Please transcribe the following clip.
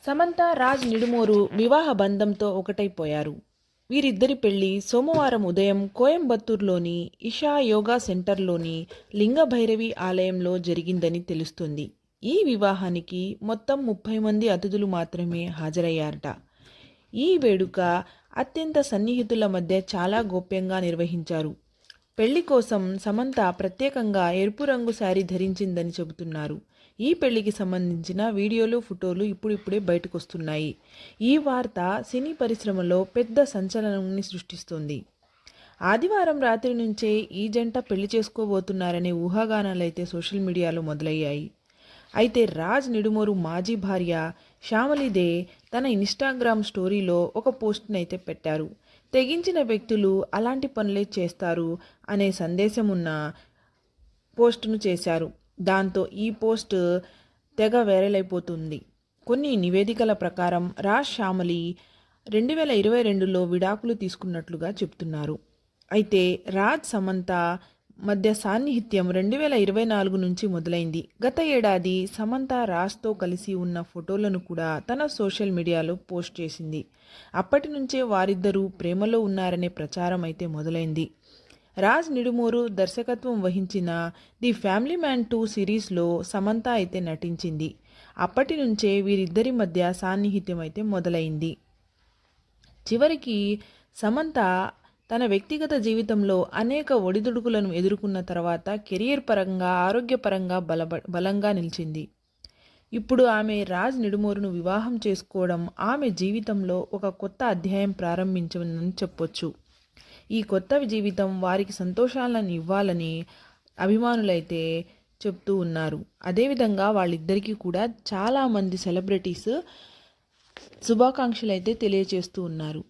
సమంత రాజ్ నిడుమోరు వివాహ బంధంతో ఒకటైపోయారు. వీరిద్దరి పెళ్లి సోమవారం ఉదయం కోయంబత్తూర్లోని ఇషా యోగా సెంటర్లోని లింగభైరవి ఆలయంలో జరిగిందని తెలుస్తుంది. ఈ వివాహానికి మొత్తం 30 మంది అతిథులు మాత్రమే హాజరయ్యారట. ఈ వేడుక అత్యంత సన్నిహితుల మధ్య చాలా గోప్యంగా నిర్వహించారు. పెళ్లి కోసం సమంత ప్రత్యేకంగా ఎరుపు రంగు శారీ ధరించిందని చెబుతున్నారు. ఈ పెళ్లికి సంబంధించిన వీడియోలు, ఫోటోలు ఇప్పుడిప్పుడే బయటకొస్తున్నాయి. ఈ వార్త సినీ పరిశ్రమలో పెద్ద సంచలనాన్ని సృష్టిస్తోంది. ఆదివారం రాత్రి నుంచే ఈ జంట పెళ్లి చేసుకోబోతున్నారనే ఊహాగానాలైతే సోషల్ మీడియాలో మొదలయ్యాయి. అయితే రాజ్ నిడుమోరు మాజీ భార్య శ్యామలీదే తన ఇన్స్టాగ్రామ్ స్టోరీలో ఒక పోస్ట్నైతే పెట్టారు. తెగించిన వ్యక్తులు అలాంటి పనులే చేస్తారు అనే సందేశం ఉన్న పోస్టును చేశారు. దాంతో ఈ పోస్ట్ తెగ వైరల్ అయిపోతుంది. కొన్ని నివేదికల ప్రకారం రాజ్ శ్యామలి 2022లో విడాకులు తీసుకున్నట్లుగా చెప్తున్నారు. అయితే రాజ్ సమంత మధ్య సాన్నిహిత్యం 2024 నుంచి మొదలైంది. గత ఏడాది సమంత రాజ్తో కలిసి ఉన్న ఫోటోలను కూడా తన సోషల్ మీడియాలో పోస్ట్ చేసింది. అప్పటి నుంచే వారిద్దరూ ప్రేమలో ఉన్నారనే ప్రచారం అయితే మొదలైంది. రాజ్ నిడుమోరు దర్శకత్వం వహించిన ది ఫ్యామిలీ మ్యాన్ 2 సిరీస్లో సమంత అయితే నటించింది. అప్పటి నుంచే వీరిద్దరి మధ్య సాన్నిహిత్యం అయితే మొదలైంది. చివరికి సమంత తన వ్యక్తిగత జీవితంలో అనేక ఒడిదుడుకులను ఎదుర్కొన్న తర్వాత కెరియర్ పరంగా, ఆరోగ్యపరంగా బలంగా నిలిచింది. ఇప్పుడు ఆమె రాజ్ నిడుమోరును వివాహం చేసుకోవడం ఆమె జీవితంలో ఒక కొత్త అధ్యాయం ప్రారంభించిందని చెప్పొచ్చు. ఈ కొత్త జీవితం వారికి సంతోషాలను ఇవ్వాలని అభిమానులైతే చెప్తూ ఉన్నారు. అదేవిధంగా వాళ్ళిద్దరికీ కూడా చాలామంది సెలబ్రిటీస్ శుభాకాంక్షలు అయితే తెలియజేస్తూ ఉన్నారు.